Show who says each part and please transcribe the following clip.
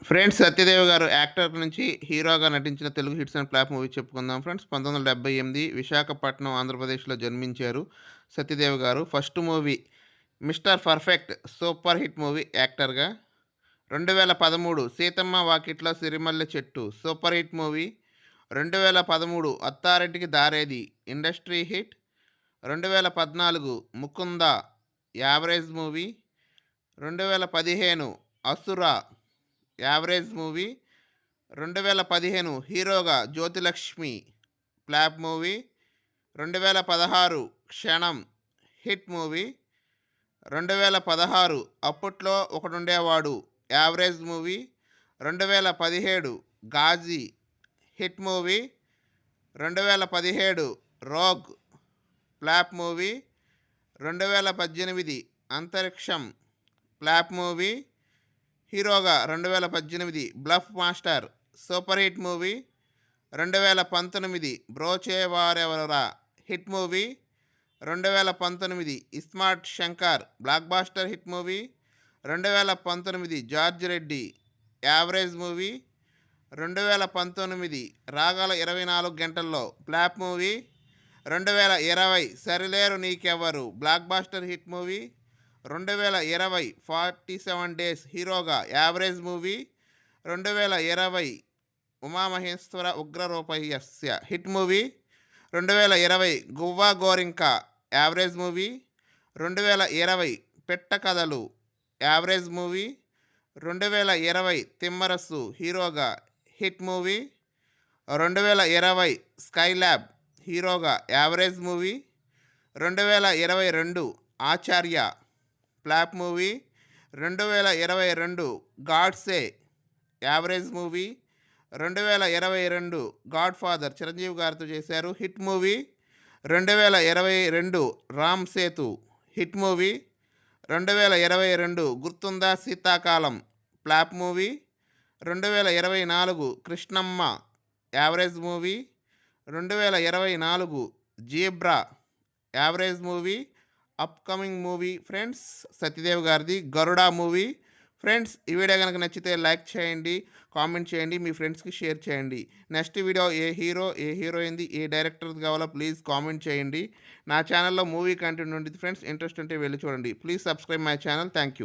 Speaker 1: Friends 'Satyadev' గారు actor నుంచి హీరోగా నటించిన Telugu hits and flop movie చెప్పుకుందాం ఫ్రెండ్స్. 1978 విశాఖపట్నం, ఆంధ్రప్రదేశ్‌లో జన్మించారు సత్యదేవ్ గారు. First movie 'mister perfect' super hit movie యాక్టర్‌గా. 2013 'సీతమ్మ వాకిట్లో సిరిమల్లె చెట్టు' super hit movie. 2013 Attarintiki Daredi industry hit. 2014 Mukunda average movie. 2015 అసుర యావరేజ్ మూవీ. 2015 హీరోగా జ్యోతిలక్ష్మి ఫ్లాప్ మూవీ. 2016 క్షణం హిట్ మూవీ. 2016 అప్పట్లో ఒకడుండేవాడు average movie. 2017 Ghazi hit movie. 2017 rogue flop movie. 2018 Antariksham flop movie. హీరోగా 2018 bluff master super hit movie. 2019 Brochevarevarura hit movie. 2019 ismart Shankar blockbuster hit movie. 2019 George Reddy average movie. 2019 Ragala 24 Gantallo flop movie. 2020 Sarileru Neekevvaru blockbuster hit movie. 2020 47 days హీరోగా average movie. 2020 Umamaheswara Ugraroopasya hit movie. 2020 Guvva Gorinka average movie. 2020 పెట్ట కథలు average movie. 2020 Thimmarusu హీరోగా hit movie. 2020 Skylab హీరోగా average movie. 2022 Acharya flop movie. 2022 Godse average movie. 2022 godfather Chiranjeevi గారితో చేశారు hit movie. 2022 Ram Setu hit movie. 2022 Gurthunda Seethakalam flop movie. 2024 Krishnamma average movie. 2024 zebra average movie. Upcoming movie friends Satyadev గారిది Garuda movie. Friends ఈ video కనుక నచ్చితే లైక్ చేయండి, comment చేయండి, మీ ఫ్రెండ్స్కి షేర్ చేయండి. నెక్స్ట్ వీడియో ఏ హీరో ఏ హీరోయింది ఏ డైరెక్టర్ కావాలో ప్లీజ్ కామెంట్ చేయండి. నా ఛానల్లో మూవీ కంటెంట్ ఉంటుంది ఫ్రెండ్స్. ఇంట్రెస్ట్ ఉంటే వెళ్ళి చూడండి. Please subscribe my channel. Thank you.